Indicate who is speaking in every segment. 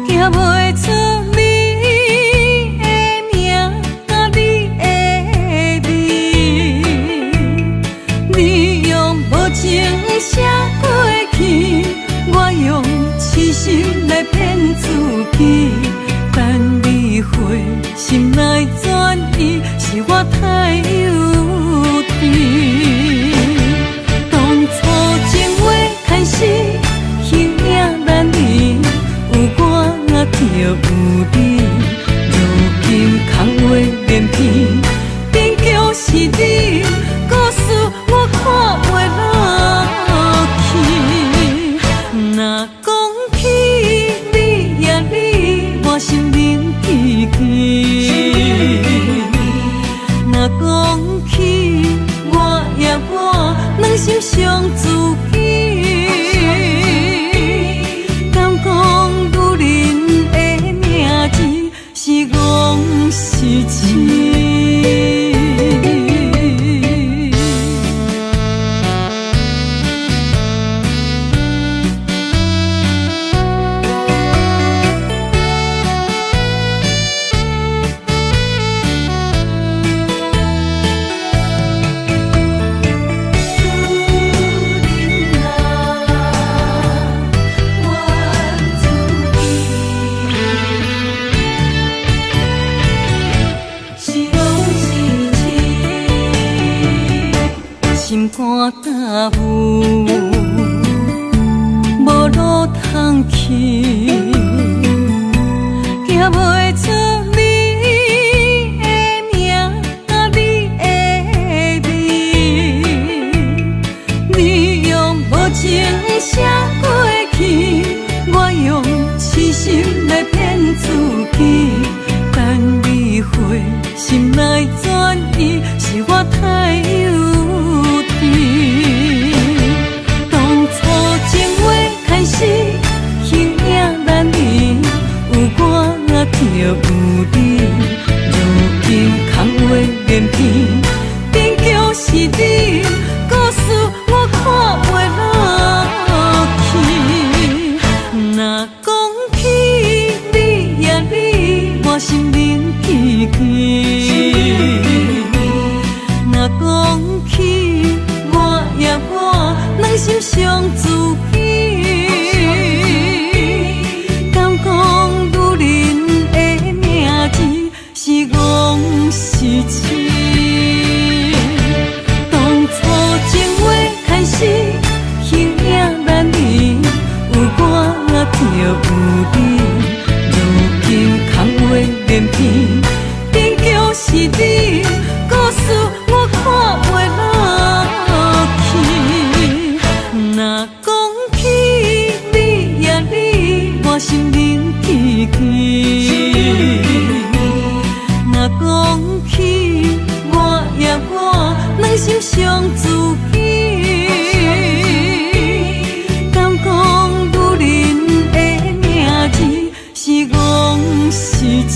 Speaker 1: 行袂出你的名甲你的味，你用无情写过去，我用痴心来骗自己。等你回心来转移，是我太幼稚。当初情话牵丝，形影难离，有我就有你。如今空话连篇，终究是你，故事我看袂落去。若讲起你呀你，我心灵记起。若讲起我呀我，两心相知己。敢讲女人的名字是戆是痴？心肝答有，无路通去，行袂出你的名甲你的味，你用无情写过去，我用痴心来骗自己。等你回心来转移，是我太幼稚。当初情话牵丝，形影难离，有我就有你。如今空话连篇，终究是你，故事我看袂落去。若讲起你呀你，我心灵记起。若讲起我呀我，两心相知己。敢讲女人的名字是戆是痴？当初情话牵丝，形影难离，有我就有你。如今空话连篇，终究是你，故事我看袂落去。若讲起你呀你，我心灵记起。若讲起我呀我，两心相知己。敢讲女人的名字是戆是痴？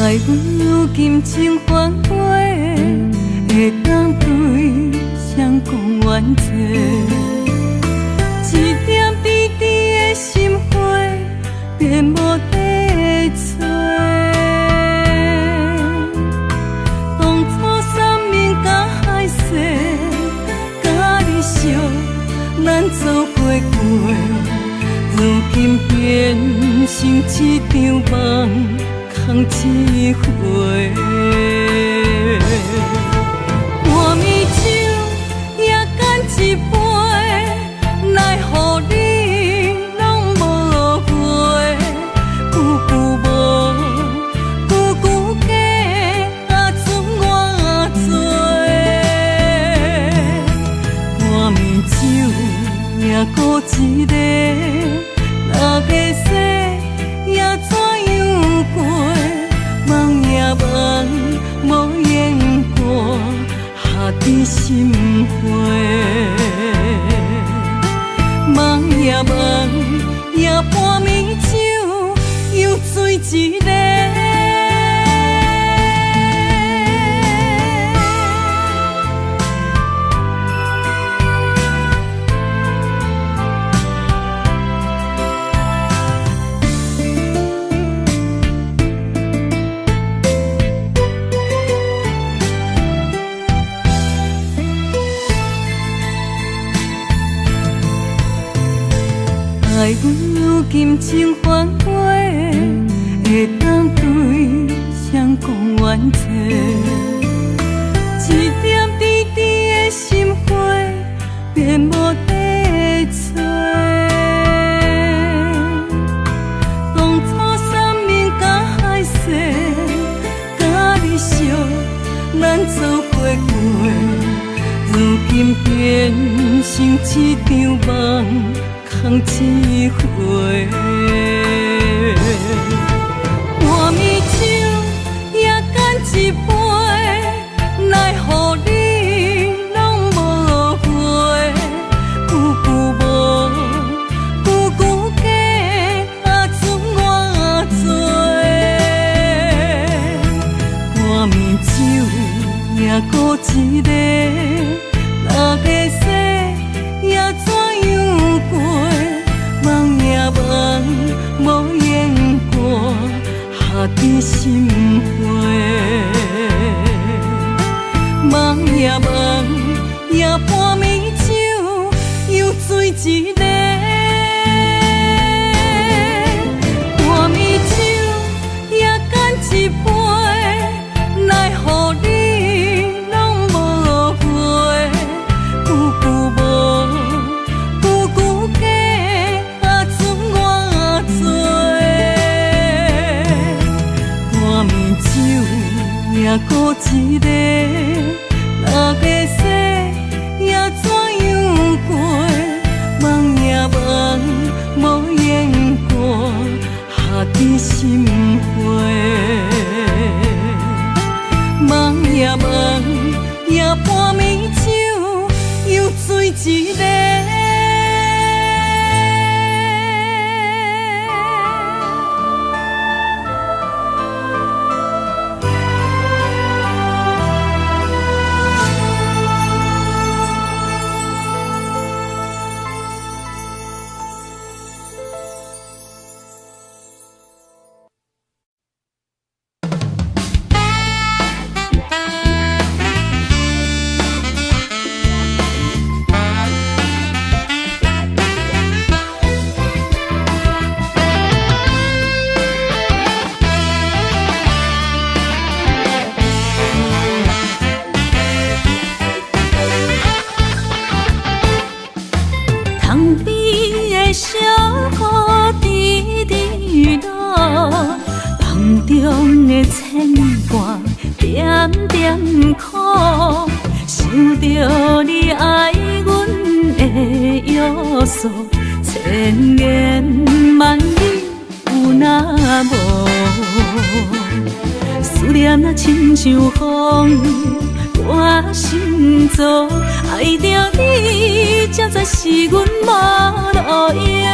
Speaker 1: 爱阮有金情繁华，会当对谁讲冤错？咱走过过，如今变成一场梦，空一回。半暝酒也干一杯，奈何你拢无回？久久无，久久假，啊准我做。半暝酒也孤一个，六个世也怎样过？梦也梦，无言过，下伫心花。梦也梦，也半暝酒又醉一个。爱阮如今情反悔，会当对谁讲冤错？一点滴滴的心花，变无地找。当初三面甲海誓，甲你惜，咱走过过，如今变成一场梦。空一回，半暝酒也干一杯，奈何你拢无回？久久无，久久假，啊准我做。半暝酒也孤一个，六个世也怎样过？梦也梦，无言过，下伫心花。梦也梦，也半暝酒又醉一个。半暝酒也干一杯，奈何你拢无回？久久无，久久假。半暝酒也孤一个，六个世也怎样过？梦也梦，无言过，下伫心花。梦也梦，也半暝酒又醉一个。千言万语有那无？思念若亲像风，我心做爱着你，才知是阮无路用。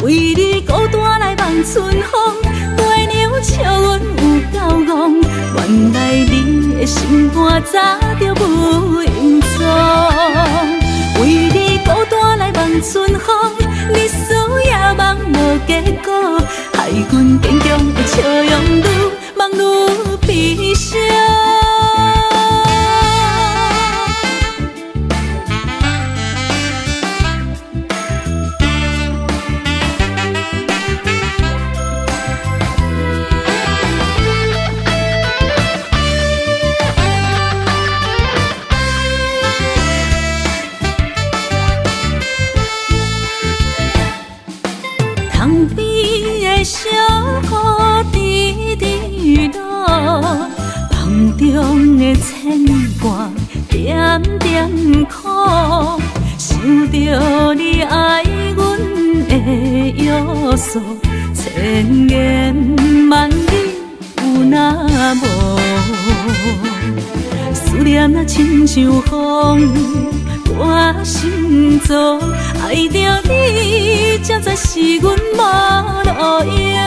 Speaker 1: 为你孤单来望春风，月娘笑阮有够戆，原来你的心肝早就无影踪。为你孤单来望春风，日思夜梦无结果，害阮坚强的笑容愈望愈悲伤。的牵挂，点点苦，想着你爱阮的约束，千言万语有那无？思念啊，亲像风，我心中爱着你，才知是阮无路用。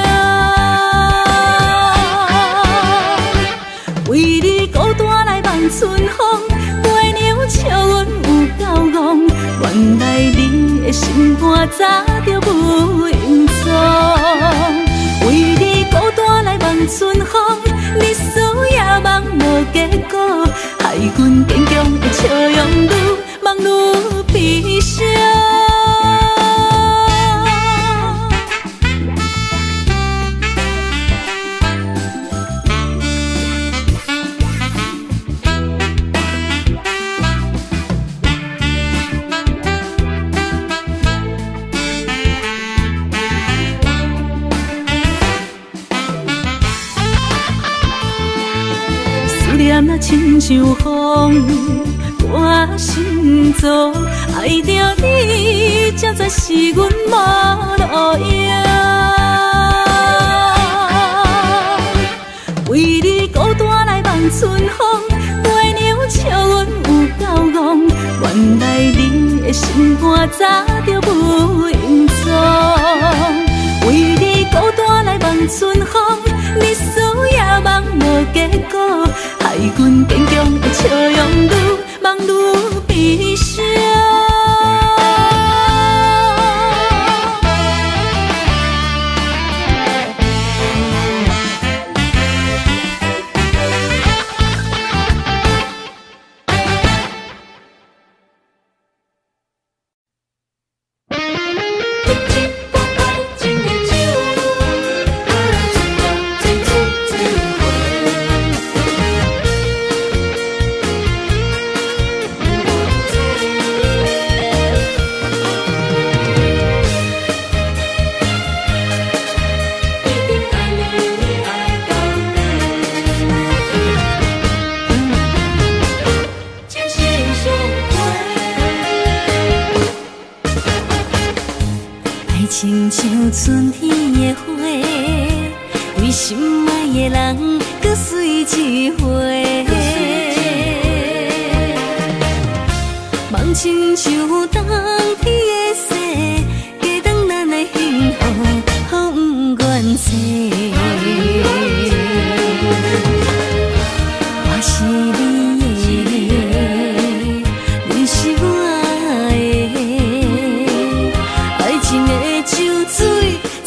Speaker 1: 为你孤单来望春风，月娘笑阮有够戆，原来你的心肝早就不隐藏。为你孤单来望春风，你思也梦无结果，害阮坚强的笑容愈梦愈悲伤。那亲像风，我心中爱着你，才知是阮无路用。为你孤单来望春风，月娘笑阮有够戆，原来你的心肝早就不隐藏。为你孤单来望春风，你思也梦无结果，害阮坚强的笑容愈梦愈悲伤。亲像春天的花，为心爱的人搁水一回。梦亲像冬天的雪，加长咱的幸福，予不愿舍。我是你的，你是我的，爱情的酒水，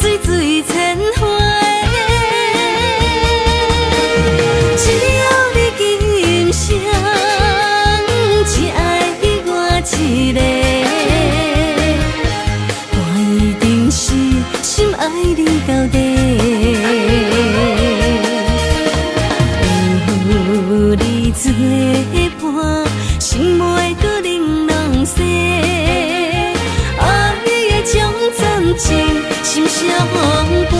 Speaker 1: 水水千回。只要你今生只爱我一个，我一定是心爱你到底。有你作伴，心袂搁玲珑色。爱的将真情心相陪。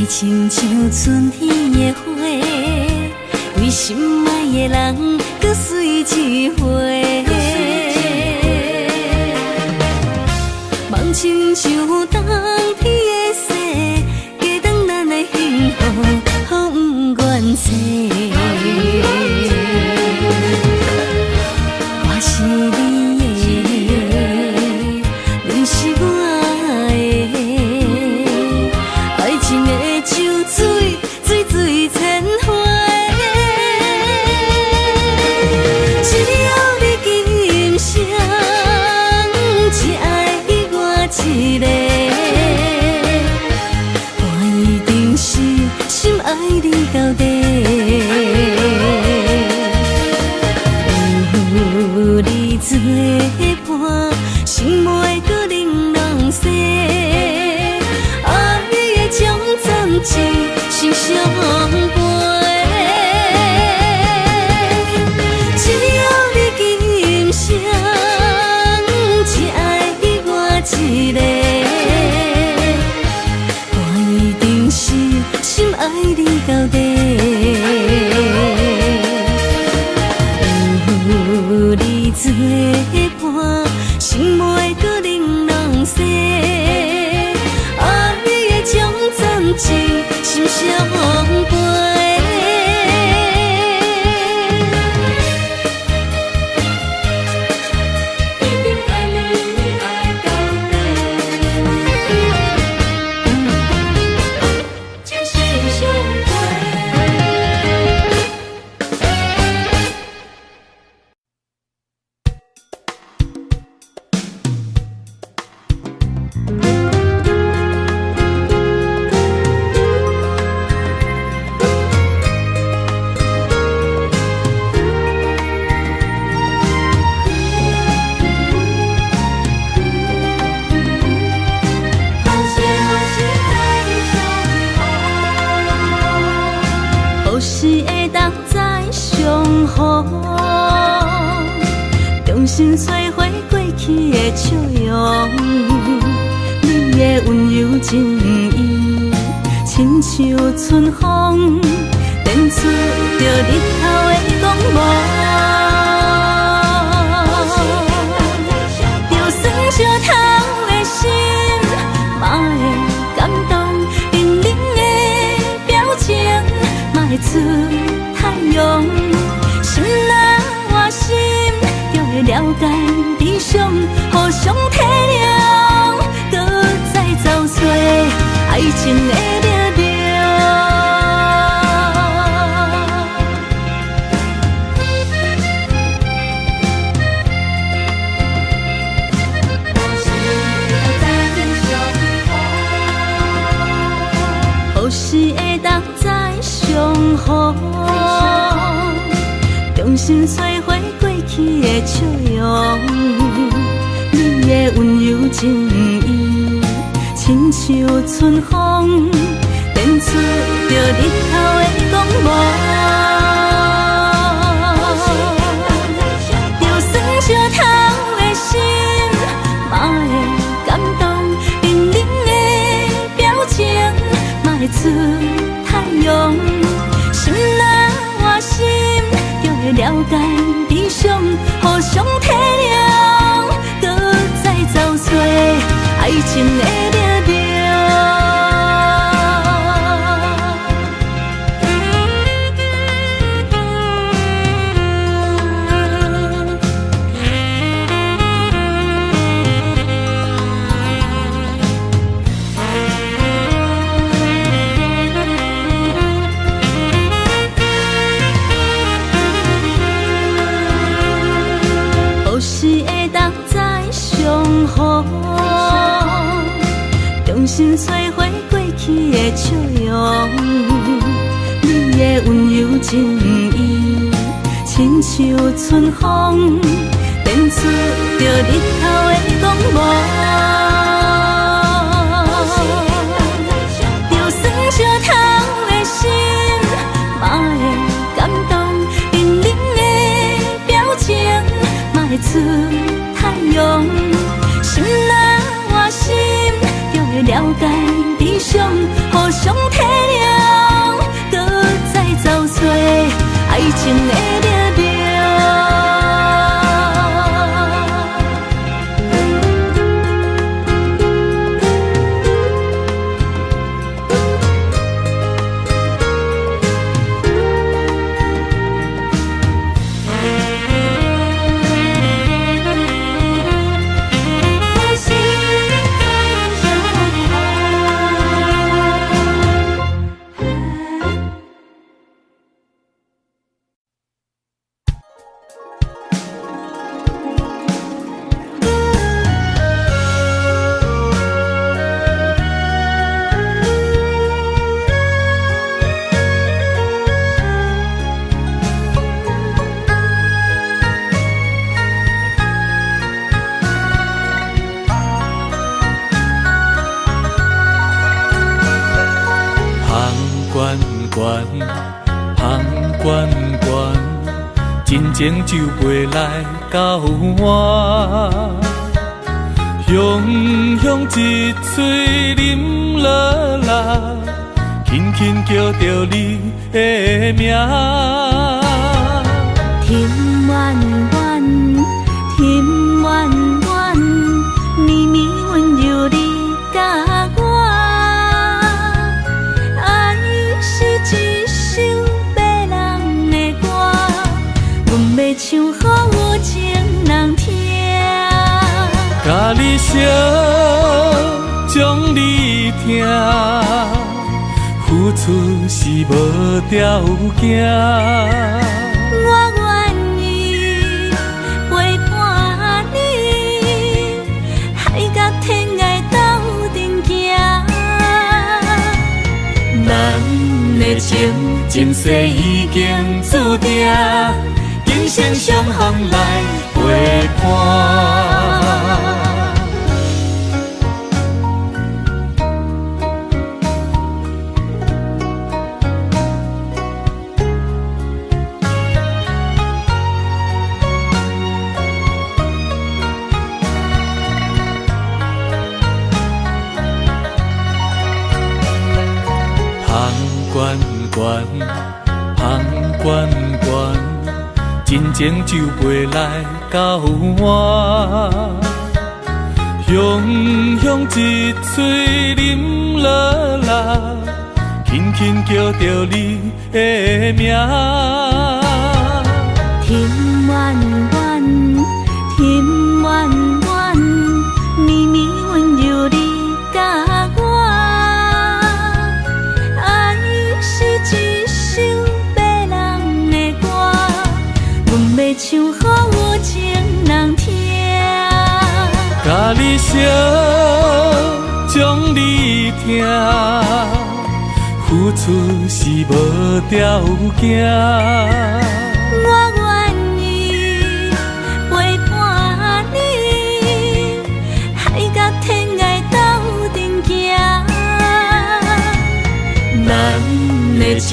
Speaker 1: 亲像春天的花，为心爱的人搁水一回。梦亲像冬天的雪，加长咱的幸福，予不愿舍。我是你的，你是我的，爱情的酒水，水水千回。只要你今生只爱我一个，我一定是心爱你会当再相逢，重新找回过去的笑容。你的温柔情意，亲像春风，电出着日头的光芒。就算烧透的心，嘛会感动，冷冷的表情，嘛会出太阳。心若换心，就会了解理想，互相体谅，搁再找找爱情的力量。何时会当再相逢？重新找回过去的笑容。你的温柔情意，亲像春风，电出着日头的光芒。就算烧透的心，嘛会感动，冷冷的表情，嘛会出太阳。心若换心，就会了解理想，互相体谅，搁再找找爱情的力量。何时会当再相逢？重新找回过去的笑容。你的温柔情意，亲像春风，电出着日头的光芒。就算烧透的心，嘛会感动，冷冷的表情，嘛会出太阳。心若换心，就会了解理想，互相体谅，搁再找找爱情的力量。真情就袂来到我，雄雄一嘴啉落来，轻轻叫着你的名。天远远，天远远，绵绵温柔你甲我，爱是一首迷人的歌。阮要唱予有情人听，
Speaker 2: 甲你烧，将你听，付出是无条件。
Speaker 1: 我愿意陪伴你，海角天涯斗阵行。咱的情前世已经注定。今生相逢来陪伴。
Speaker 2: 悬悬，真情就袂来到我。雄雄一嘴啉落来，轻轻叫着你的名。
Speaker 1: 天远远，天远远，绵绵温柔你甲我。爱是一首别人的歌，阮要唱予有情人听。
Speaker 2: 甲你烧，将你听，付出是无条件。
Speaker 1: 我愿意陪伴你，海角天涯斗阵行。咱的情，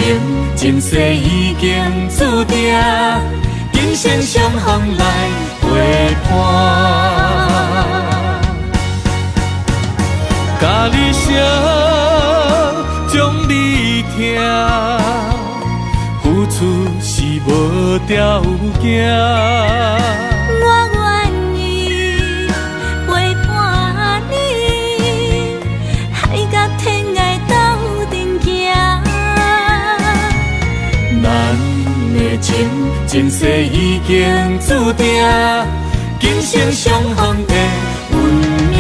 Speaker 1: 前世已经注定，今生相逢来陪伴。
Speaker 2: 甲你烧，将你听，付出是无条件。
Speaker 1: 我愿意陪伴你，海角天涯斗阵行。
Speaker 2: 咱的情，前世已经注定，今生相逢的运命。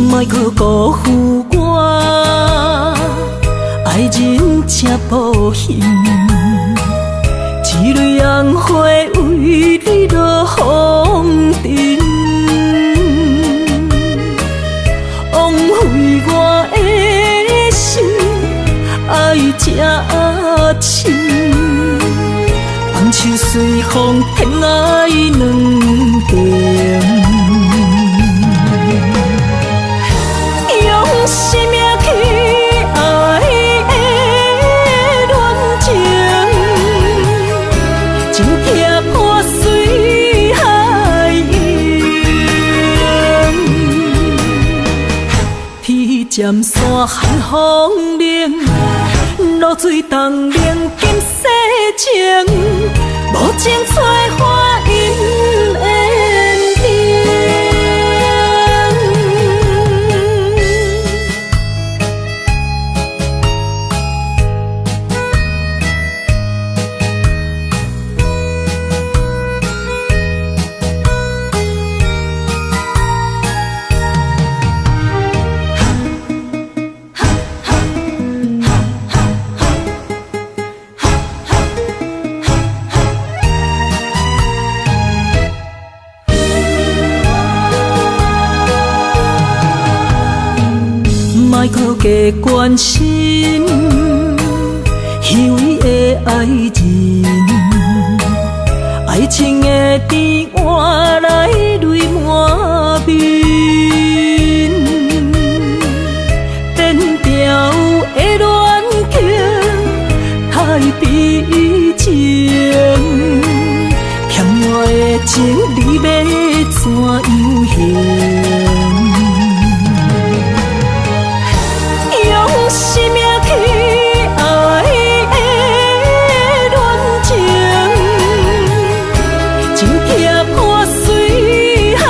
Speaker 1: 莫去辜负我，爱人才保险。一蕊红花为你落风尘，枉费我的心爱这深。放手随风，偏爱两边。生命去爱的恋情，真痛破碎海洋。天渐山寒风冷，露水冻冷今世情，无情催花因缘天。莫搁加关心虚伪的爱人，爱情的甜换来泪满面，变调的恋情太悲情，欠我的情你要怎样还？生命去爱的恋情，真痛破碎海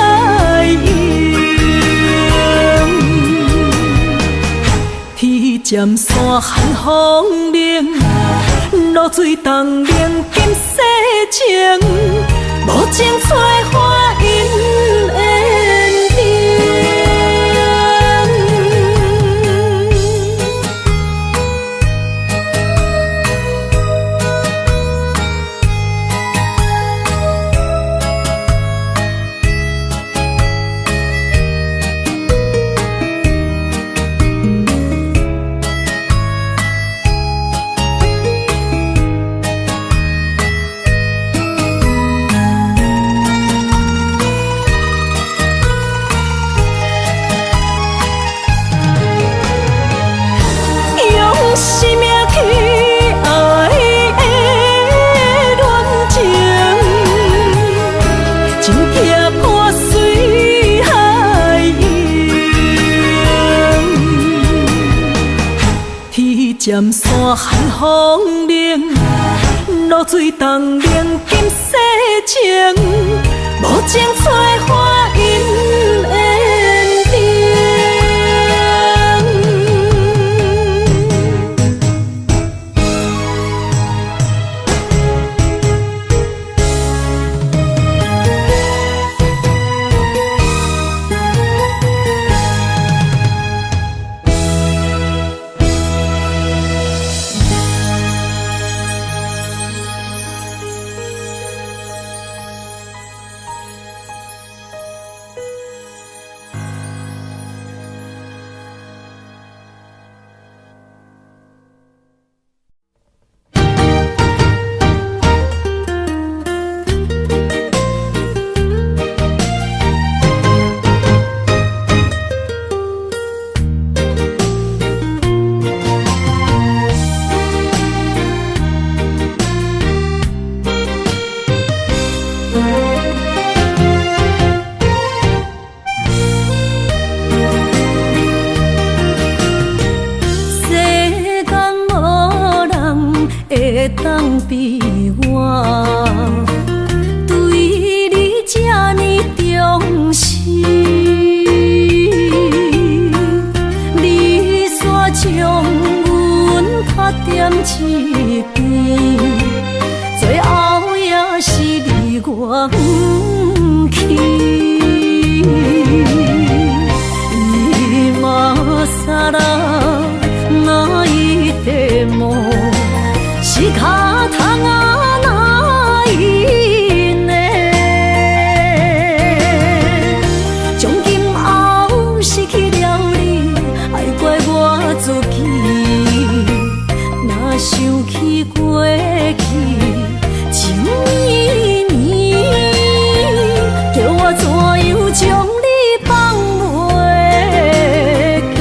Speaker 1: 洋。天天渐山寒风冷，露水东冷金世情，无情催花因缘定。渐山寒风冷，露水东冷金世情，无情催花因缘定。当比我对你这呢重视，你煞将阮拍点一边，最后也是你我不去。今さら泣いても仕方がないね。从今后失去了你，爱怪我自己。若想起过去情绵绵，叫我怎样将你放袂记？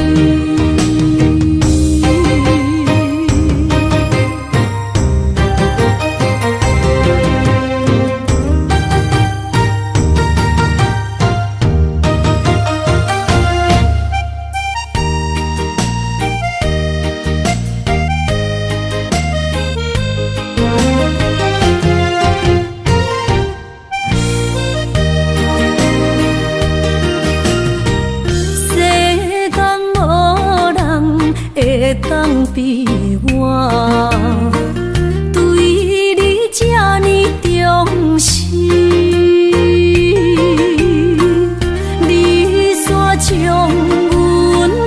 Speaker 1: 当比我对你这呢重视，你煞将阮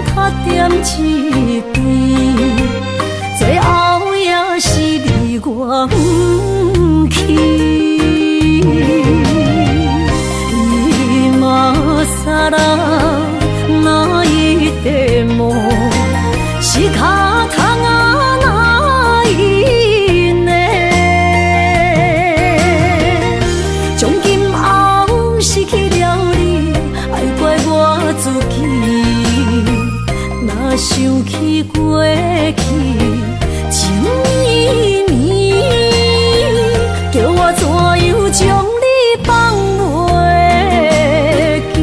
Speaker 1: 拍点一边，最后也是你我不去。今さら泣いても仕方がないね。从今后失去了你，爱怪我自己。若想起过去情绵绵，叫我怎样将你放袂记？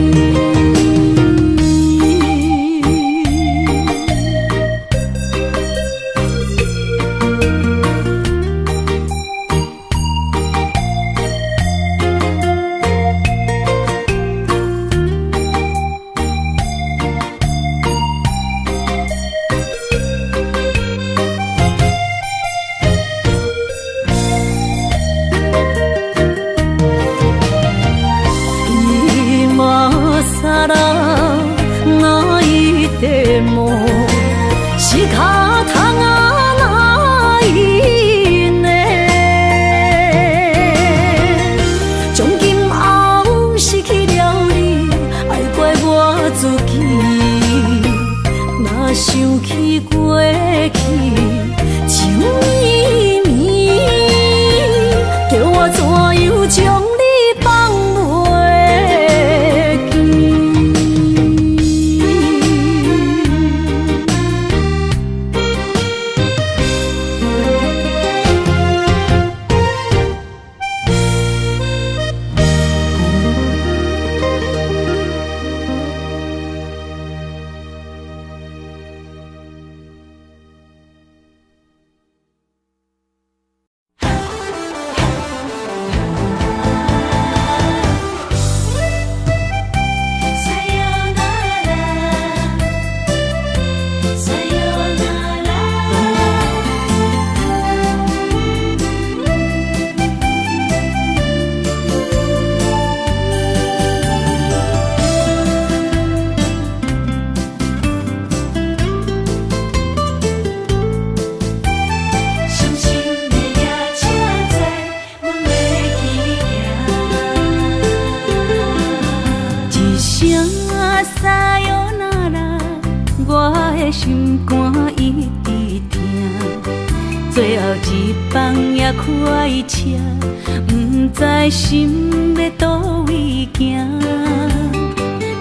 Speaker 1: 最后一班也开车，不知心要倒位行。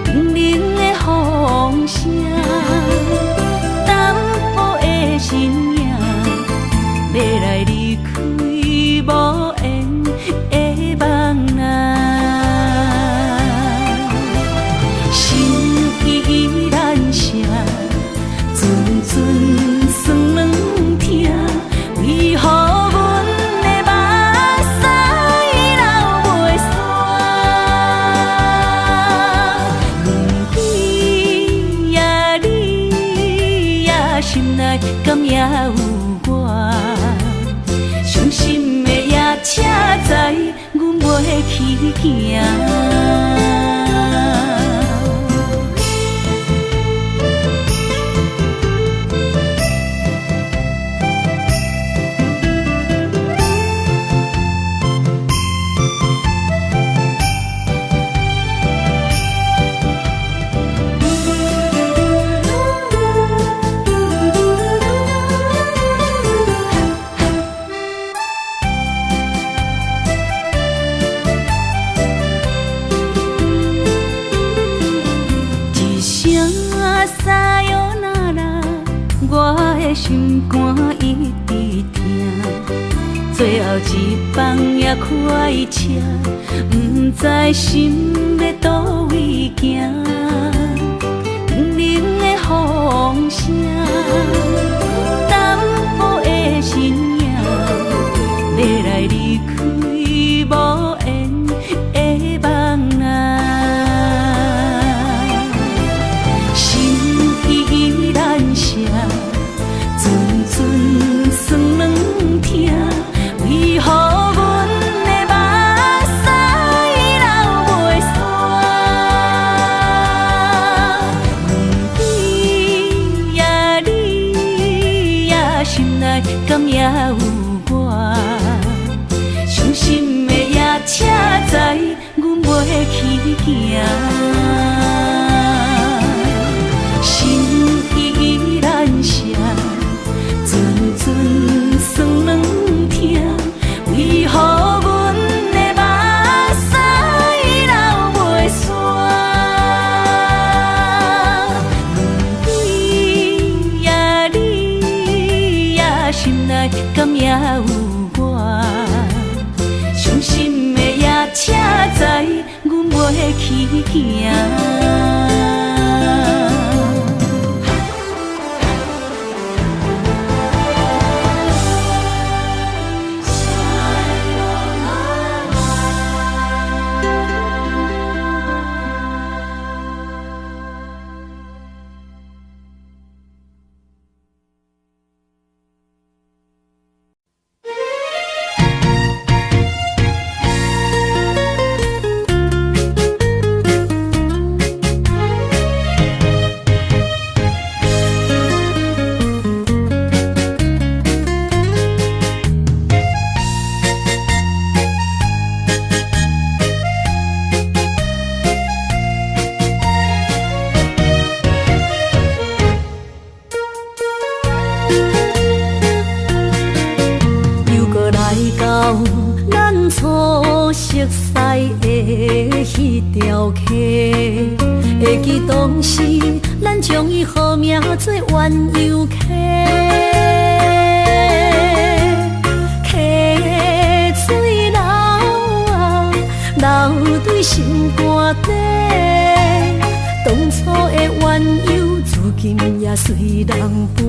Speaker 1: 冷冷的风声，淡薄的身影，要来离开无缘的梦啊。心依然声，阵阵酸软痛，为何阮的目屎流袂煞？问你呀，你呀，心内敢也有我？伤心的夜车载，阮袂去行。心肝一直疼，最后一班也开车，不知心要倒位行。冷冷的风声，淡薄的身影，要来离开无缘的梦啊。心依然声。阵阵酸软痛，为何阮的目屎流袂煞？问你呀，你呀，心内敢也有我？伤心的夜车载，阮袂去行。心依然声。阵阵酸软痛，为何阮的目屎流袂煞？问你呀，你呀，心内敢也有我？伤心的夜车载，阮袂去行。迄条溪，会记当时咱将伊号名做鸳鸯溪。溪水流啊，流对心肝底。当初的鸳鸯，至今也随人陪。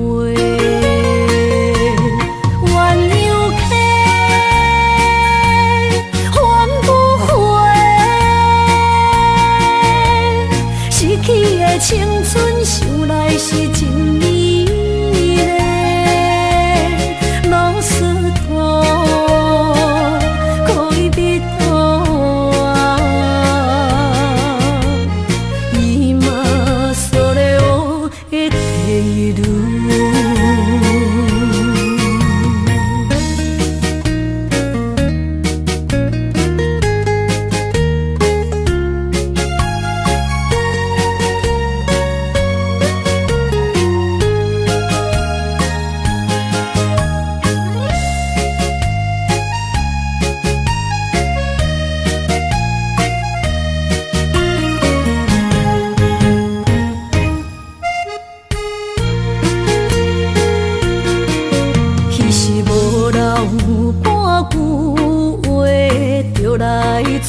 Speaker 1: 鸳鸯溪。去的青春想来是真美丽，老师徒恋蜜途啊，今それを得ている。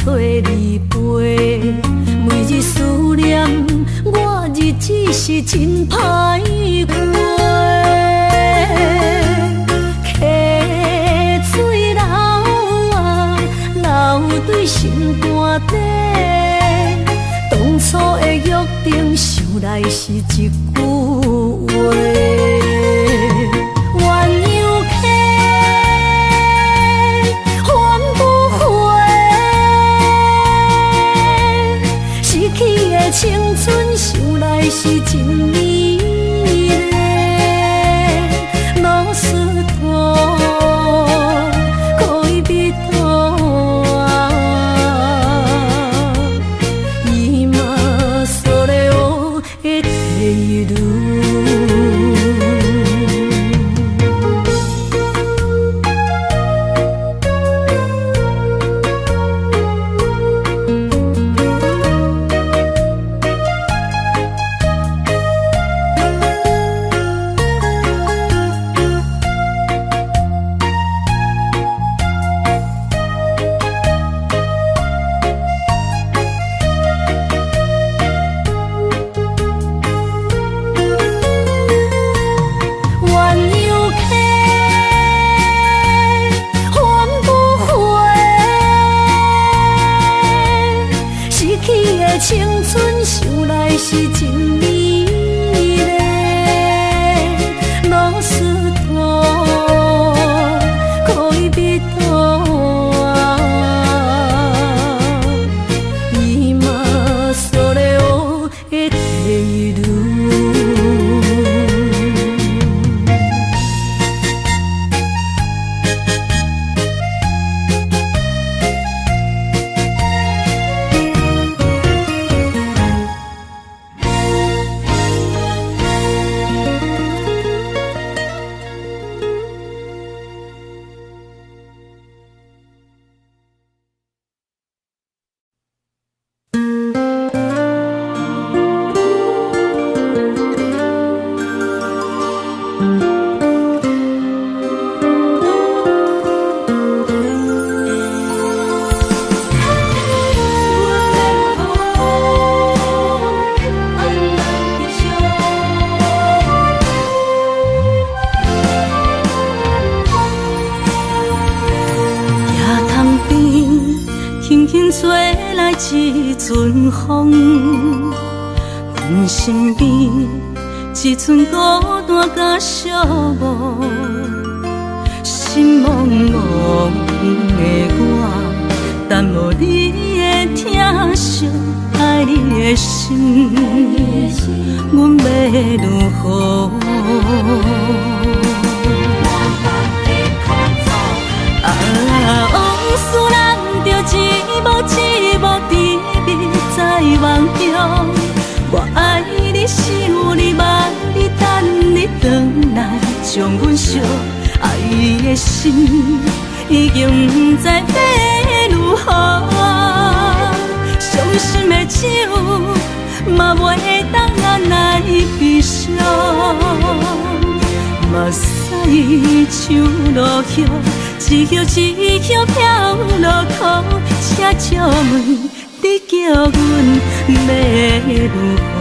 Speaker 1: 做离陪，每日思念，我日子是真歹过。溪水流啊，流对心肝底。当初的约定，想来是一句话。青春想来是真美丽，老师徒可以比拖啊，伊嘛所了的地路。青春想来是真美丽，老师徒可以比拖啊，伊嘛所了的地路。一阵风，阮身边一寸孤单甲寂寞，心茫茫的我，等无你的疼惜，爱你的心，阮要如何？往事人着一幕一幕甜蜜在梦中，我爱你想你望你等你回来，将阮惜爱的心已经不知要如何，伤心的手嘛袂当按来悲伤，目屎像落雨。一叶一叶飘落土，请借问你叫阮要如何？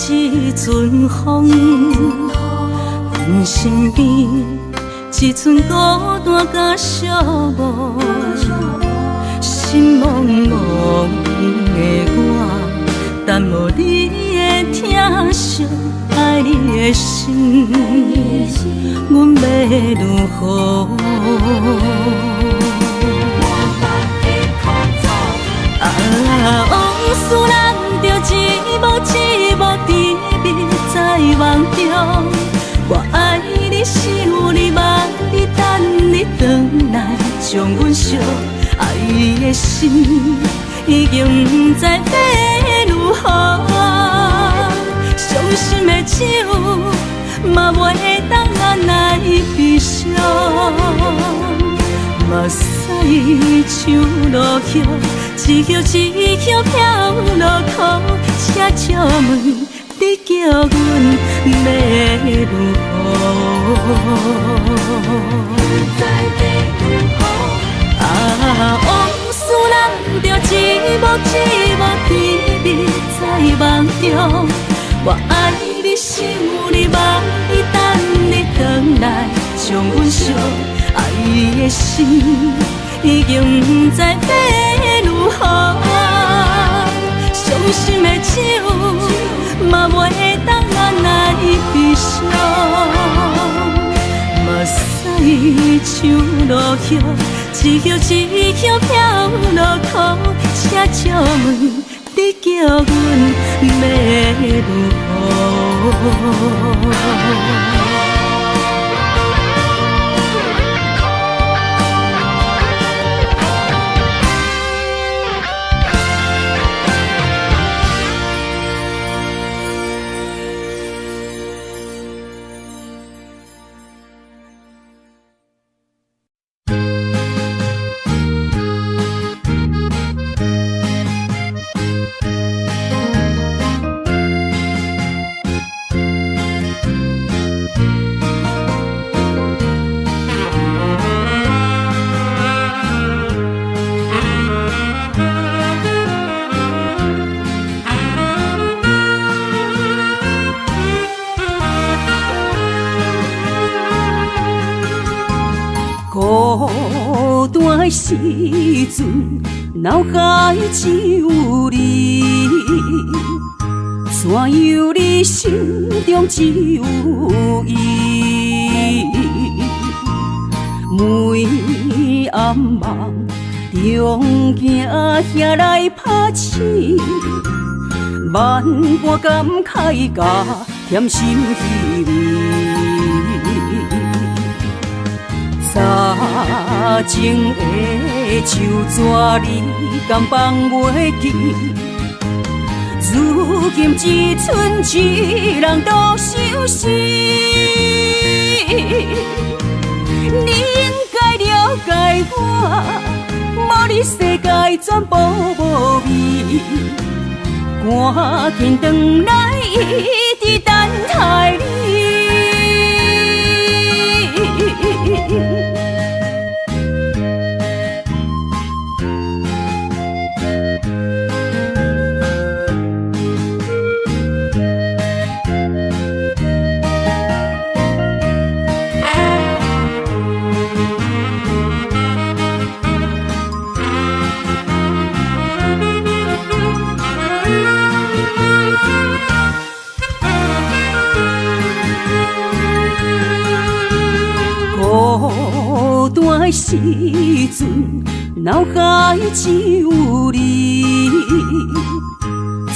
Speaker 1: 一阵风，阮身边一寸孤单甲寂寞，心茫茫的我，等无你的疼惜，爱你的心，阮要如何？往事人着一幕一幕甜蜜在梦中，我爱你想你望你等你回来，将阮惜爱的心已经不知要如何，伤心的手嘛袂当按来悲伤，目屎像落雨，一曲一曲飘落雨，车笑问你叫阮要如何？啊，往事咱着一幕一幕甜蜜在梦中。我爱你，想你，望你，等你回来将阮惜。爱你的心已经不知要如何，伤心的手嘛袂当按来悲伤，目屎像落雨，一曲一曲飘落雨，车笑问你叫阮要如何？孤单的时阵，脑海只有你，怎样你心中只有伊？每暗梦中惊遐来拍醒，万般感慨甲甜心稀微。早前的手纸你敢放袂记？如今只剩一人独相思。你应该了解我，无你世界全部无味。赶紧转来，一直等待你。孤单的时阵，脑海只有你，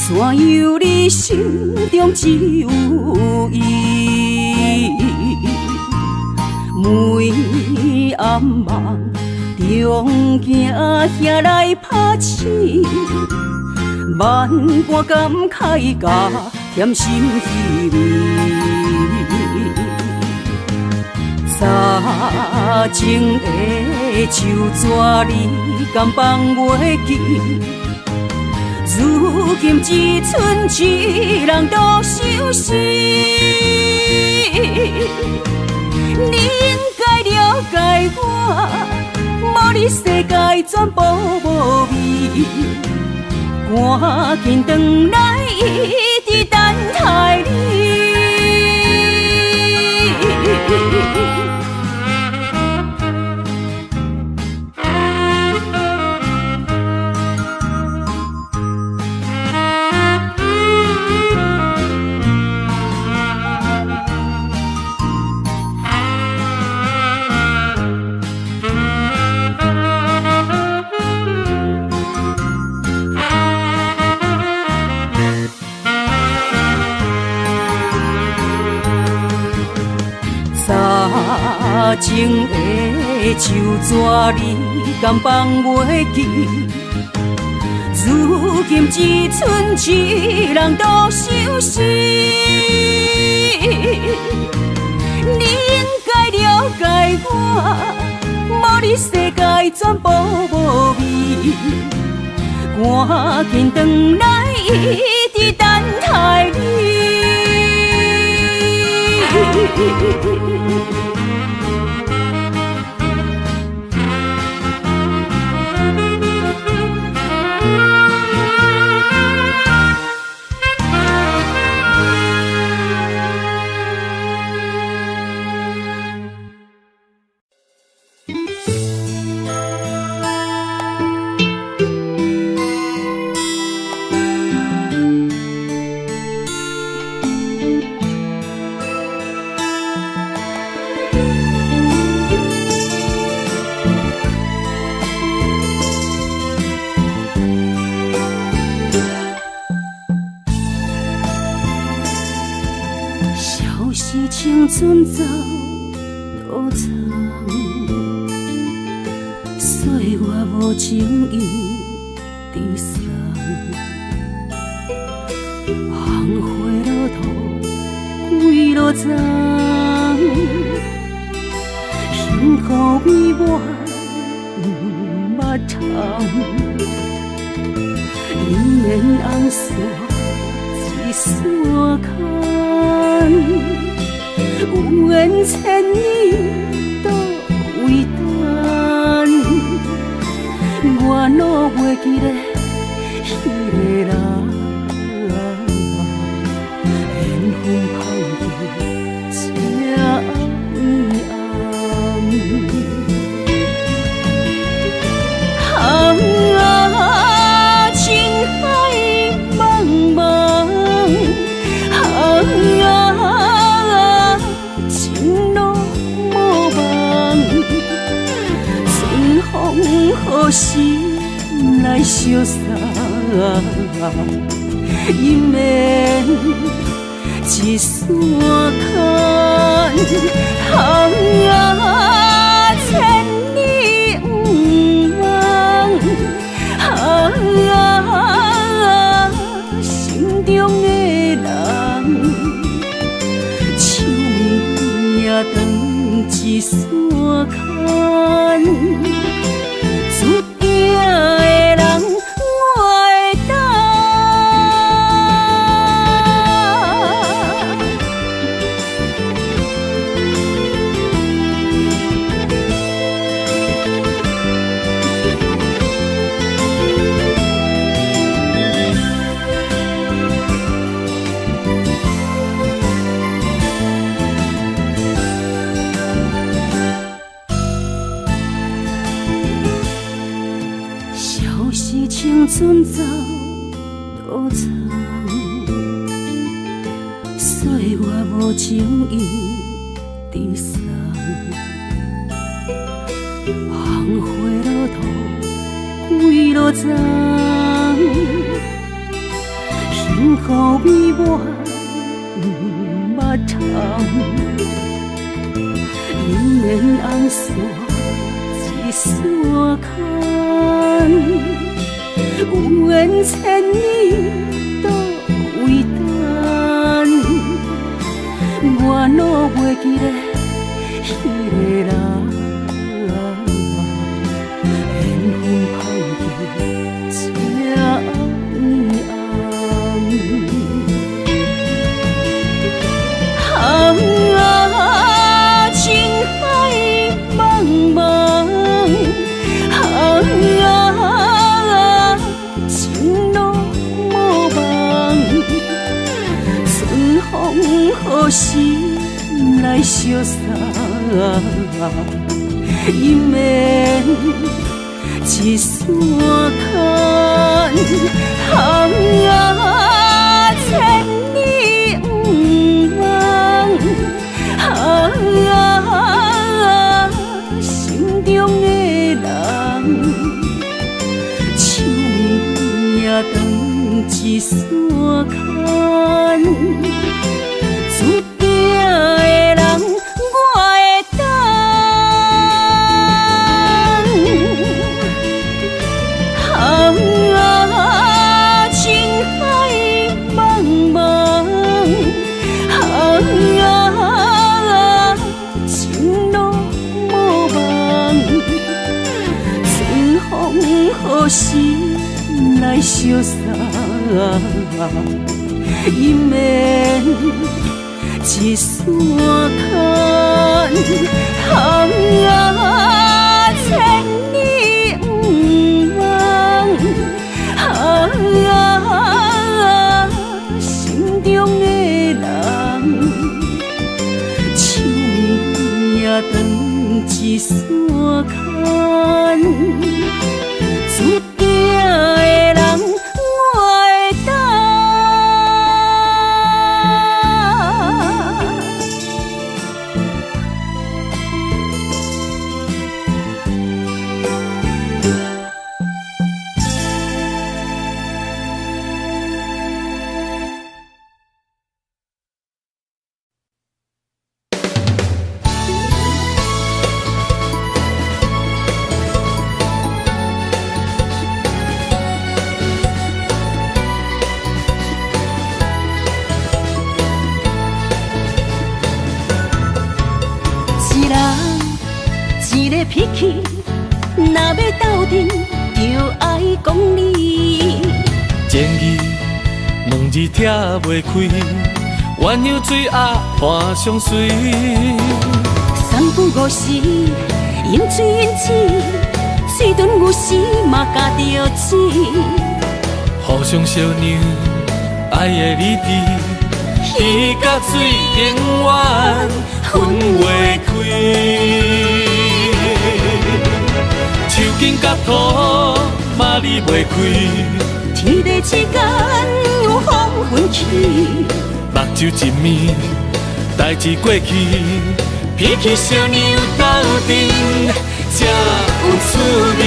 Speaker 1: 怎样你心中只有伊？每暗梦中惊遐来拍醒，万般感慨甲甜心稀微。早前的手纸你敢放袂记？如今只剩一人独相思。你应该了解我，无你世界全部无味。赶紧转来，一直等待你。早前的手纸你甘放袂记。如今只剩一人独相思，你应该了解我，无你世界全部无味。赶紧回来，一直等待你。青春走多长，岁月无情意地送，红花落土归落丛，幸福美满捌窗，姻缘红线一线牵。有缘千年都为等，我哪袂记得迄个人，缘分抛弃这暗暗，情海茫茫，何时来相送？姻缘一线牵，千里不忘，心中的人，手也长一线牵。注定的人，我会等。青春走多长，岁月无情意地送，红花落土归落丛，幸福美满捌窗，姻缘红线一线牵。有缘千年都为等，我哪袂记得迄个人，缘分抛弃这暗暗，情海茫茫，何时来相送？姻缘一线牵，千里不忘，心中的人，手也长一线牵。注定的人，我会等。无心来相送，伊免一线牵，千里不忘，心中的人，手也断一线牵。注定的人，我会等。脾气，若要斗阵，就爱讲理。
Speaker 2: 前义两字拆袂开，鸳鸯水鸭伴相随。
Speaker 1: 三不五时，饮水饮水，水顿有时嘛加着钱。
Speaker 2: 互相相让，爱的理智，鱼甲水永远分袂开。手筋甲土嘛离袂开，
Speaker 1: 天地之间有风云起，
Speaker 2: 目睭一暝，代志过去，脾气小娘斗阵才有趣味。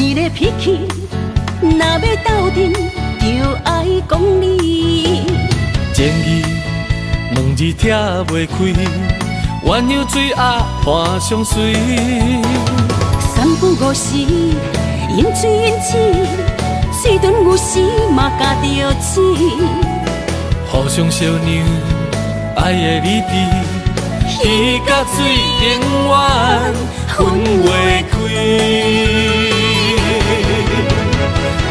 Speaker 2: 一个脾气，若要斗阵，就爱讲理。前义两字拆袂开，鸳鸯水鸭伴相随。
Speaker 1: 三不五时，饮水饮水，水顿有时嘛加着钱。
Speaker 2: 互相相让，爱的理智，鱼甲水永远分袂开。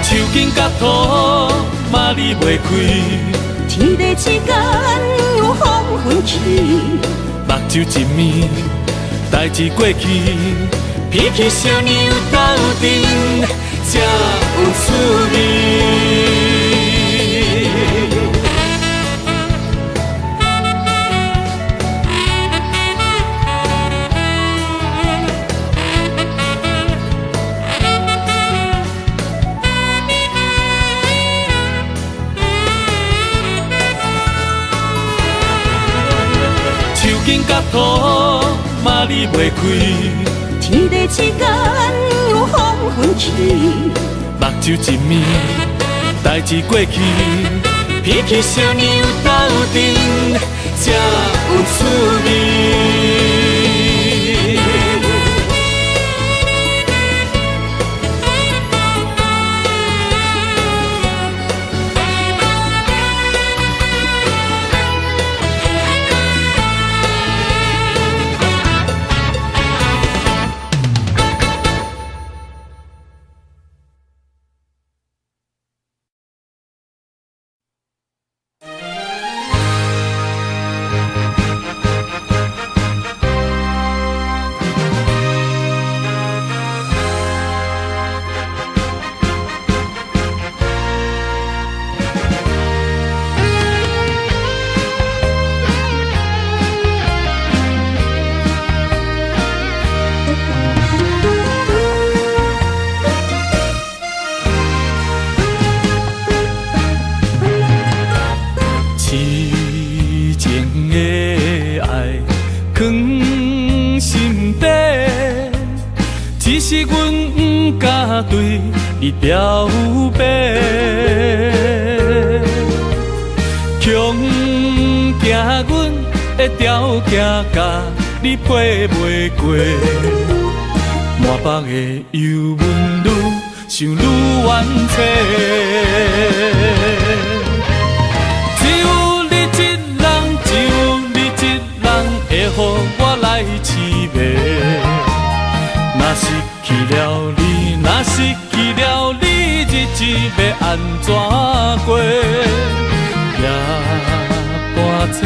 Speaker 2: 手筋甲土嘛离袂开，
Speaker 1: 天地之间有风云起，
Speaker 2: 目睭一暝，代志过去，脾气小娘斗阵才有趣味。筋甲土嘛离袂开，
Speaker 1: 天地之间有风云起，
Speaker 2: 目睭一暝，代志过去，脾气小娘斗阵才有趣味。是阮不敢对你表白，强行阮的条件甲你配袂过。满腹的忧闷愈想愈怨切，只有你一人，只有你一人会予我来凄迷。若失去了你，若失去了你，日子要安怎过？夜半切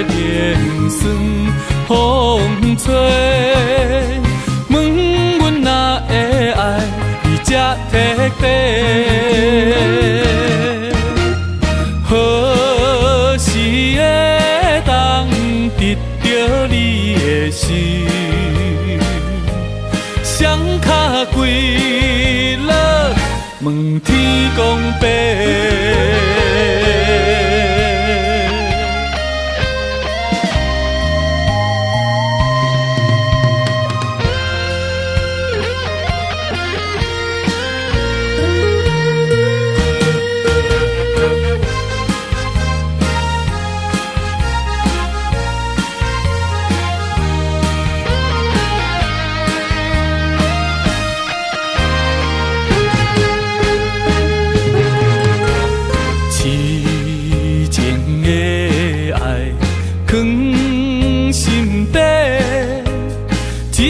Speaker 2: 连酸风吹。才徹底，何時會當得到你的心？雙腳跪落，問天公伯。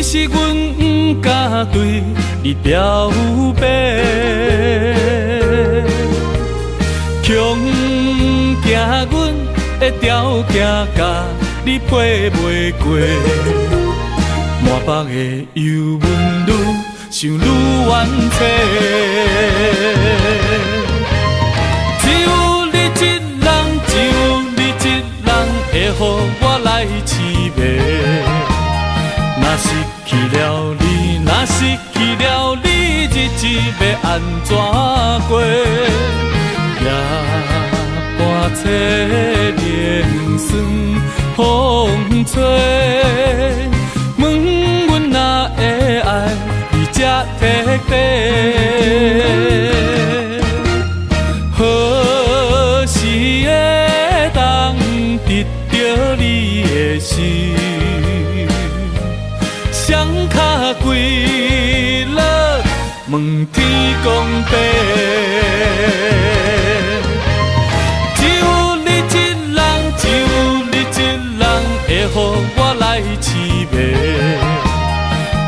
Speaker 2: 是阮不敢对你表白，强行阮的条件甲你配袂过，满腹的忧闷愈想愈怨切，只有你一人，只有你一人会予我来凄迷。若失去了你，若失去了你，日子要安怎过？夜半切连酸风吹，问阮哪会爱你才徹底？何時會當得到你的心？雙腳跪落，問天公伯。只有你一人，只有你一人會予我來凄迷。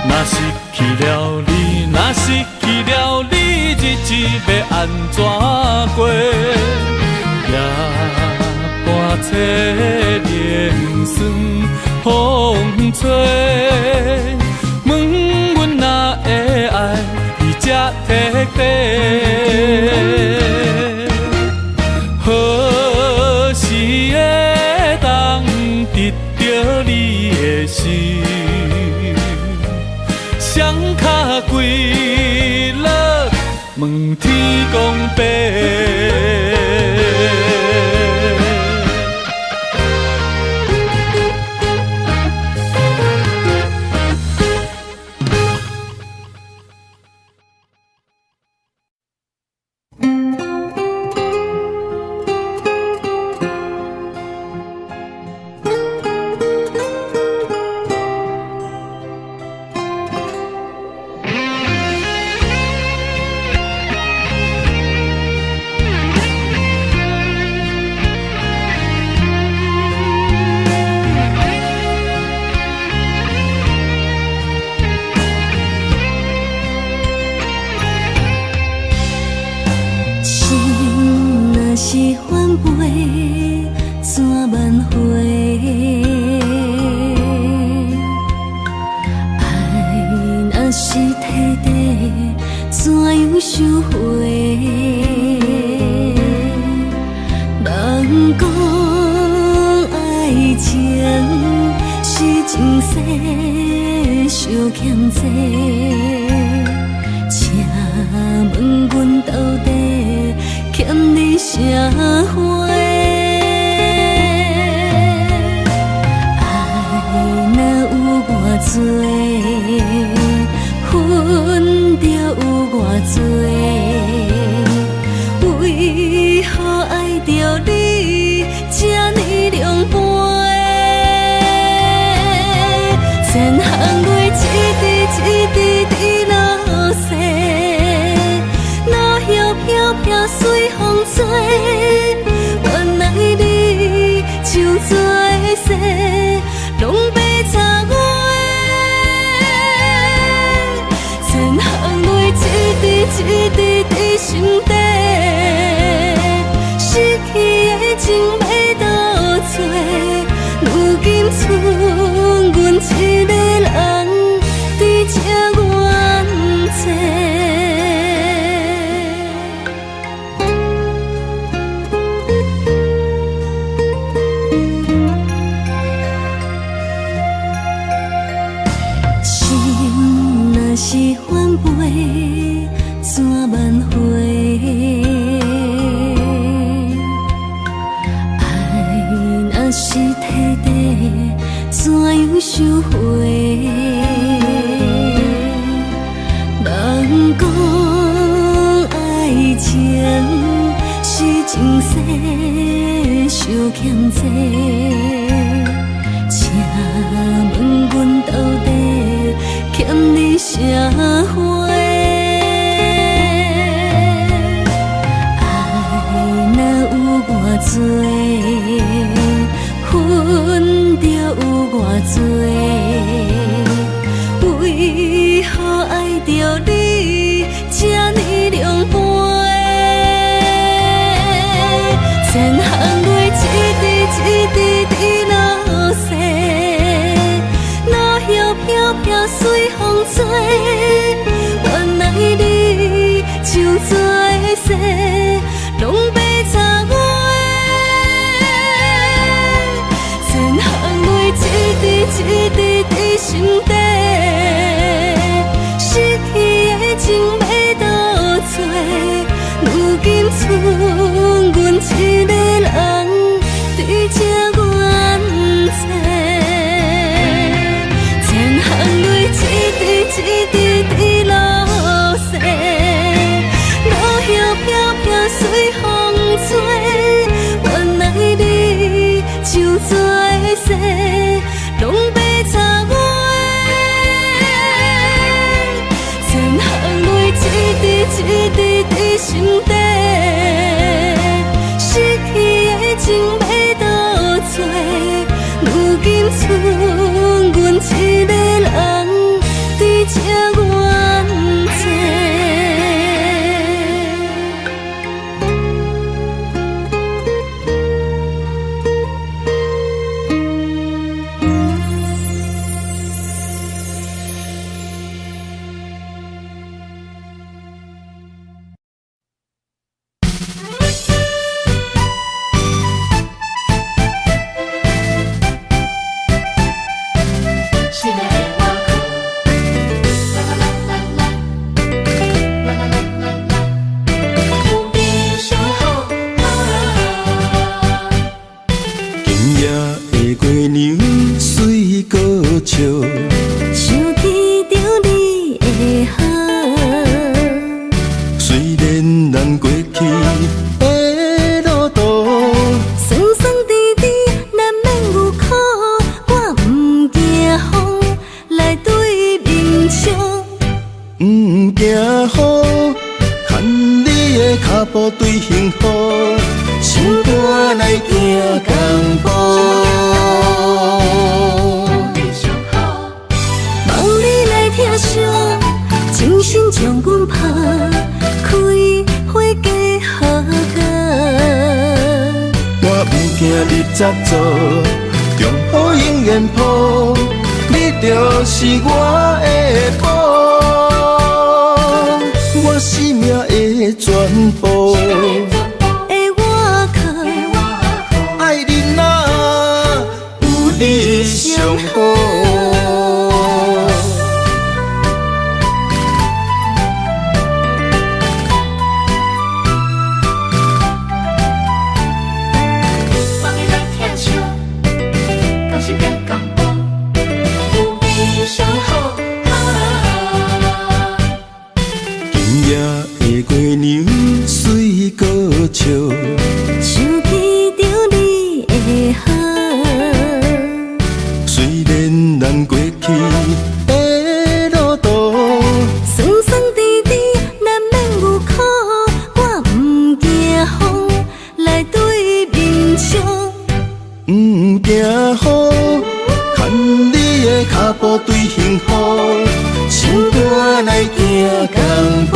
Speaker 2: 若失去了你，若失去了你，日子要安怎過？夜半切連酸風吹。問阮哪會愛你才徹底？何時會當得到你的心？雙腳跪落，問天公伯。
Speaker 1: 作的事，拢要插我的，千行泪一滴一滴在心底，失去的情要倒找，如今剩阮一个人在这怨嗟。是翻倍怎挽回？爱若是体地，怎样收回？人讲爱情是前世受欠债，请问阮到底欠你啥货？爱若有偌多，恨着有偌多，为何爱着你这呢凉薄？千行泪一滴一滴滴落雪，落叶飘飘随风吹。原来你就做的事，拢要插我的，千行泪一滴一滴在心底，失去的情要倒找，如今剩阮一个人在这怨嗟。千行泪一滴一滴在落雪，落叶飘飘随风吹。原来你就做的事，拢要插我的，千行泪一滴一滴在心底，失去的情要倒找，如今剩阮一个人在这怨嗟。
Speaker 2: 才做，中好永远抱，你就是我的宝，我生命的全部。
Speaker 1: 的我靠，
Speaker 2: 爱你哪有你上好。今夜的月亮水果
Speaker 3: 行好，牵你的脚步对幸福，心肝来行共步。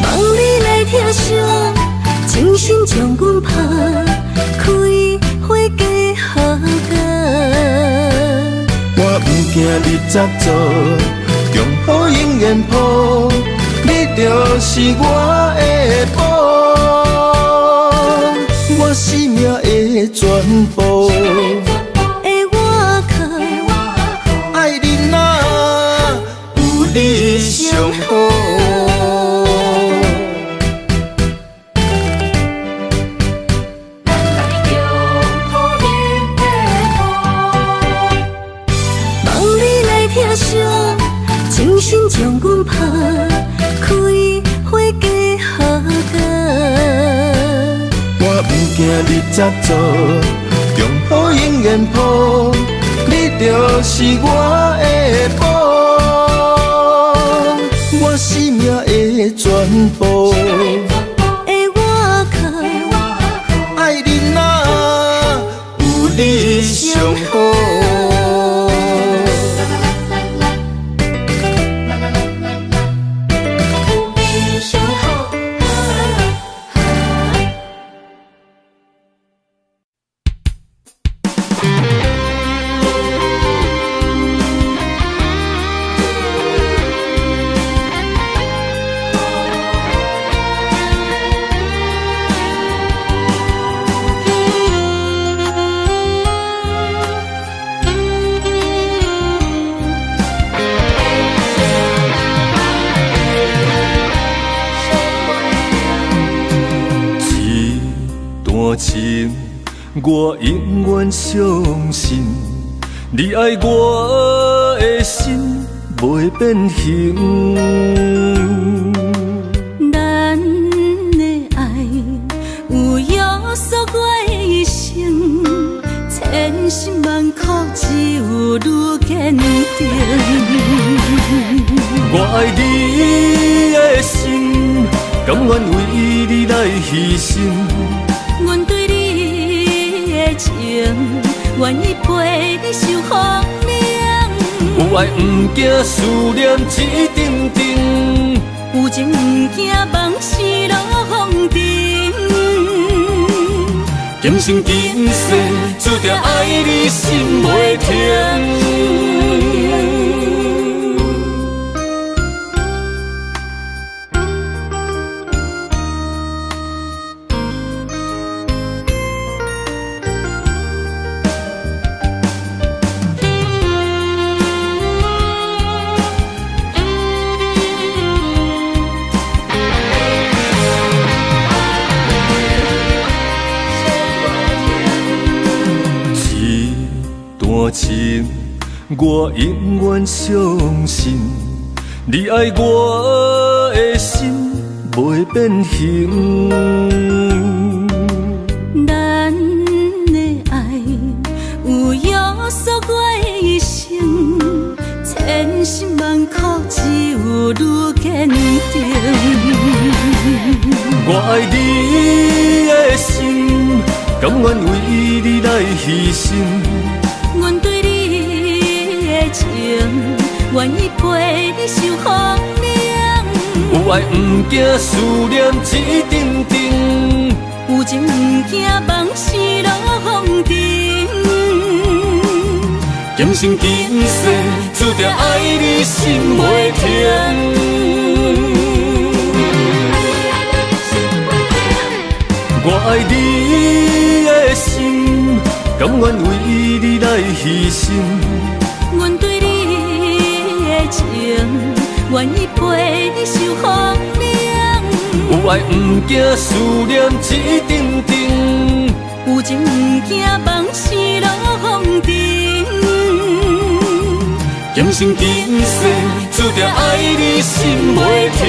Speaker 3: 望你来听声，精神将阮拍，开花结好果。我不惊你早做，用好永远抱，你就是我的宝，我生命的全部。的我靠，爱你哪有你上好。精神将阮拍，开花结好果。我不惊你早做，用好永远抱，你就是我的宝，我生命的全部。的我靠，爱你哪有你上好。情，我永远相信，你爱我的心袂变形。
Speaker 1: 咱的爱有约束我的一生，千辛万苦只有愈坚定。
Speaker 2: 我爱你的心，甘愿为你来牺牲。
Speaker 1: 阮对你的情，愿意陪你受风凉。
Speaker 2: 有爱不惊思念一阵阵，
Speaker 1: 有情不惊梦死落风尘。
Speaker 2: 今生今世注定爱你心袂停。情，我永远相信，你爱我的心袂变形。
Speaker 1: 咱的爱有约束我的一生，千辛万苦只有愈坚定。
Speaker 2: 我爱你的心，甘愿为你来牺牲。
Speaker 1: 阮对你的情，愿意陪你受风凉。
Speaker 2: 有爱不惊思念一阵阵，
Speaker 1: 有情不惊梦死落风尘。
Speaker 2: 今生今世注定爱你心袂停。我爱你的心，甘愿为你来牺牲。
Speaker 1: 阮对你的情，愿意陪你受风凉。
Speaker 2: 有爱不惊思念一阵阵，
Speaker 1: 有情不惊梦死落风尘。
Speaker 2: 今生今世注定爱你心袂停。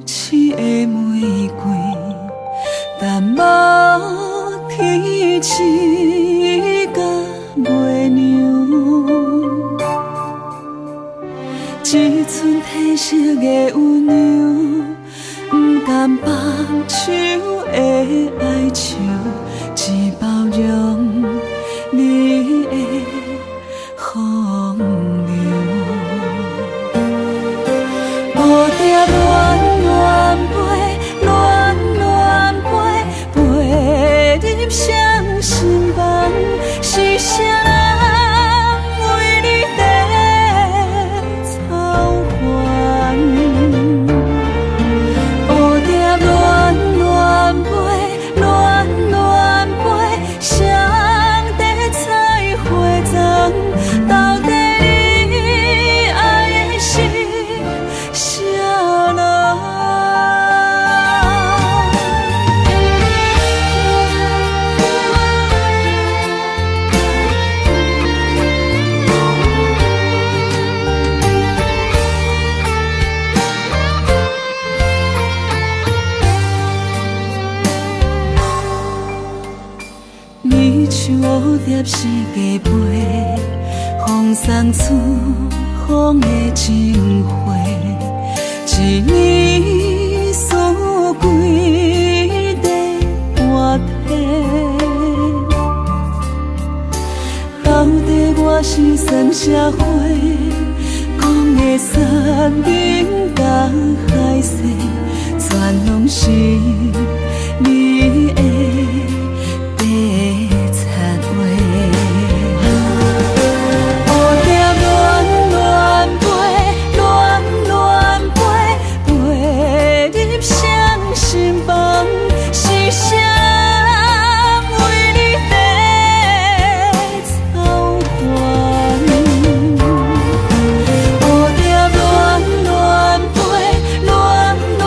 Speaker 1: 痴的玫瑰，淡墨天星甲月亮，一寸褪色的温柔，不甘放手的哀愁，只包容你的风流。蝴蝶乱乱飞，乱乱飞，飞入谁心房？是谁人为你在操烦？蝴蝶乱乱飞，乱乱飞，谁在采花丛？到底你爱的是谁人？你像蝴蝶是加飞，风送出风的情话，一年输几块半体。到底我是算啥货？讲的山盟甲海誓，全拢是你的白残话。蝴蝶乱乱飞，乱乱飞，飞入谁心房？是谁人为你在操烦？蝴蝶乱乱飞，乱乱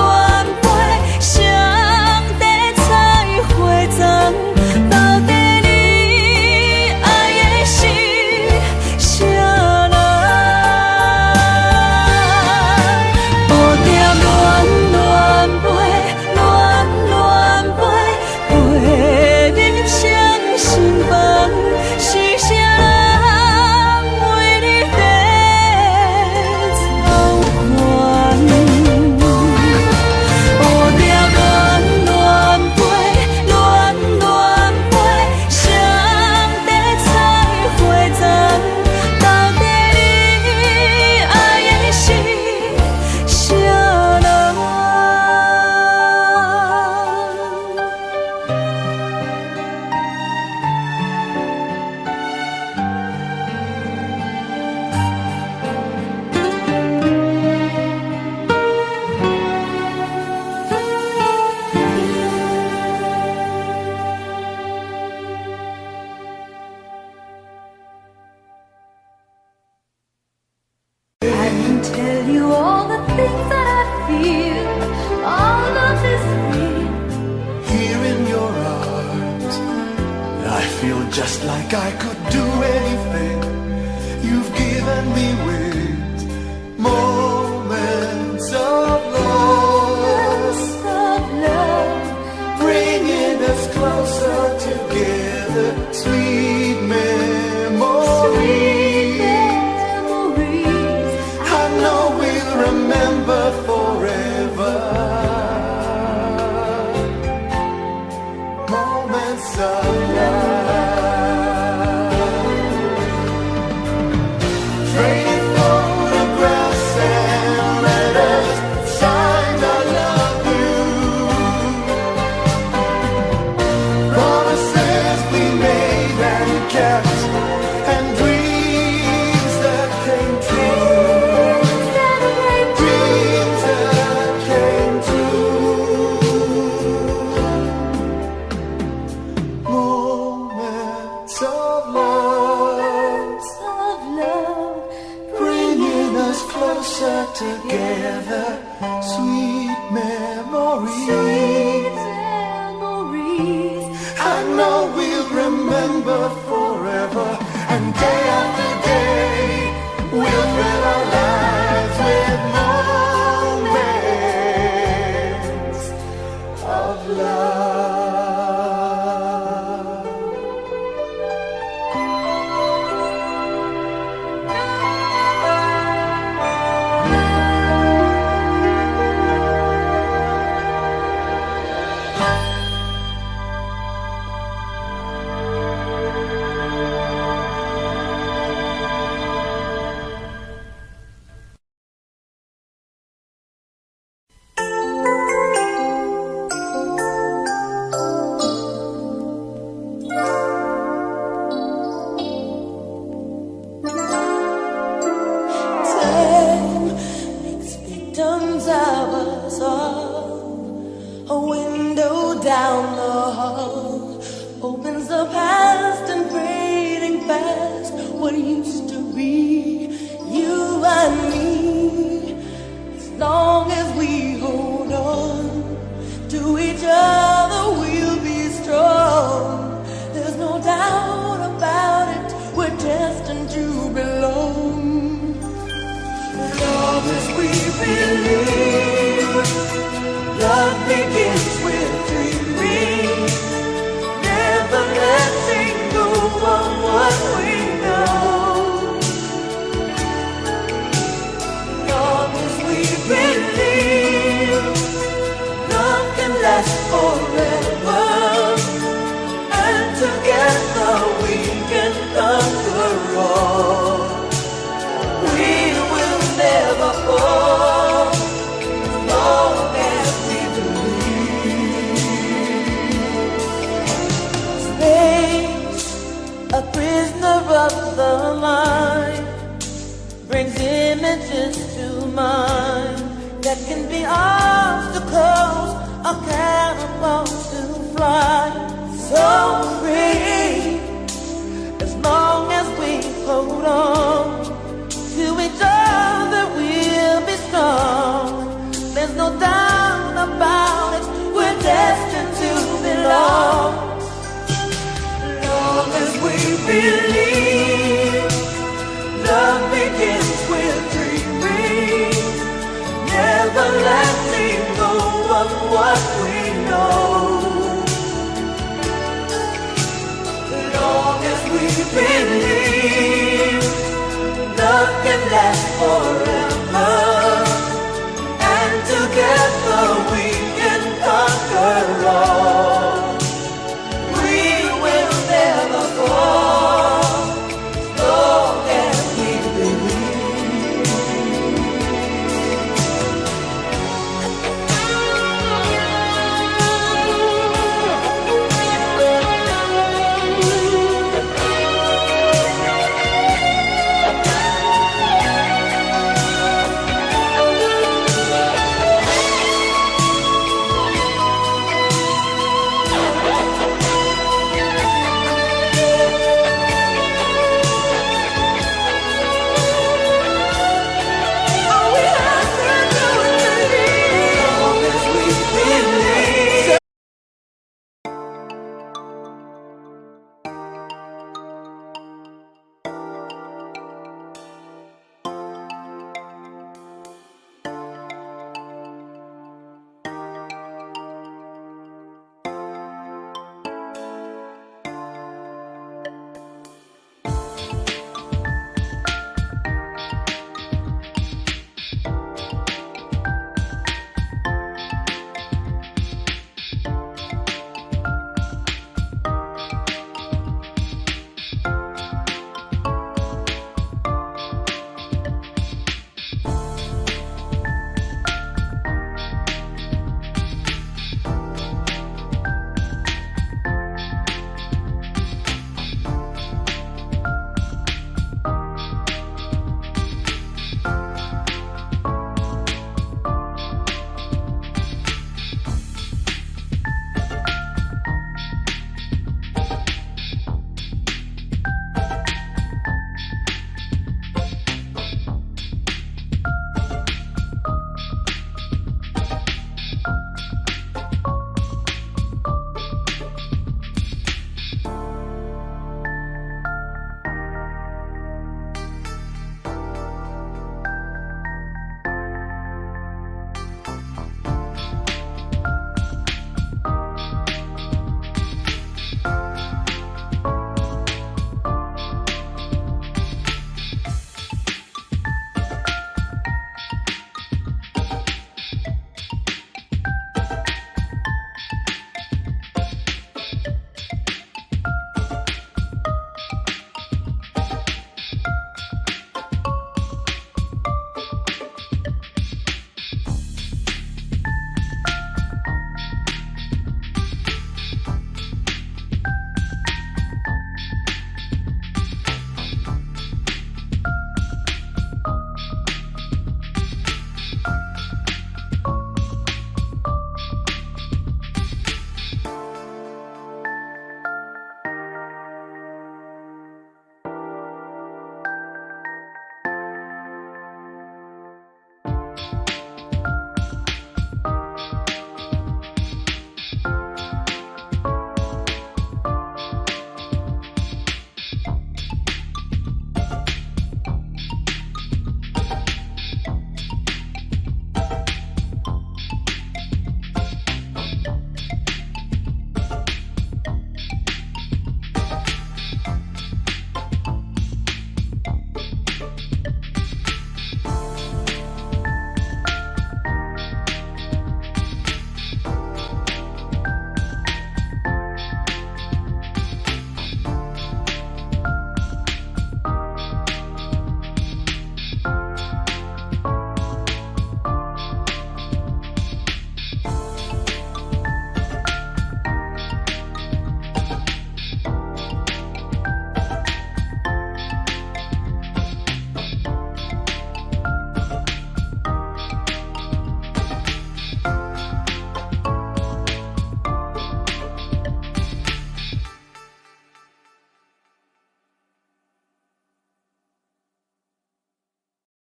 Speaker 1: 飞，谁在采花丛？到底你爱的是谁人？蝴蝶乱乱飞，乱乱飞，飞入谁心房？是谁人为你在操烦？蝴蝶乱乱飞，乱乱飞，谁在采花丛？到底你爱的是谁人？I can tell you all the things that I feel. All of this real.
Speaker 3: Here in your arms, I feel just like I could do anything. You've given me wings, moments of love, bringing us closer together, sweet memories. I know we'll remember forever. Moments of love. Trading photographs and letters, signed I love you. Promises we made and kept, and dreams that came true. Dreams that came true. Moments of love, bringing us closer together. Sweet memories. I know we'll remember forever, and day after day we'll fill our lives with moments
Speaker 4: flowers are a window down the hall, opens the past and fading fast what used to be you and me. As long as we hold on to each other, we'll be strong. There's no doubt about it, we're destined to belong. As long as we believe, love begins with dreaming, never letting go of what we know. As long as we believe, love can last forever, and together we can conquer all. We will never fall, as long as we believe. Space, a prisoner of the mind, brings images to mind that can be obstacles or catapults to fly so free. As long as we hold on to each other, we'll be strong. There's no doubt about it, we're destined to belong. As long as we believe, love begins with dreaming, never letting go of what we know. As long as we believe, love can last forever,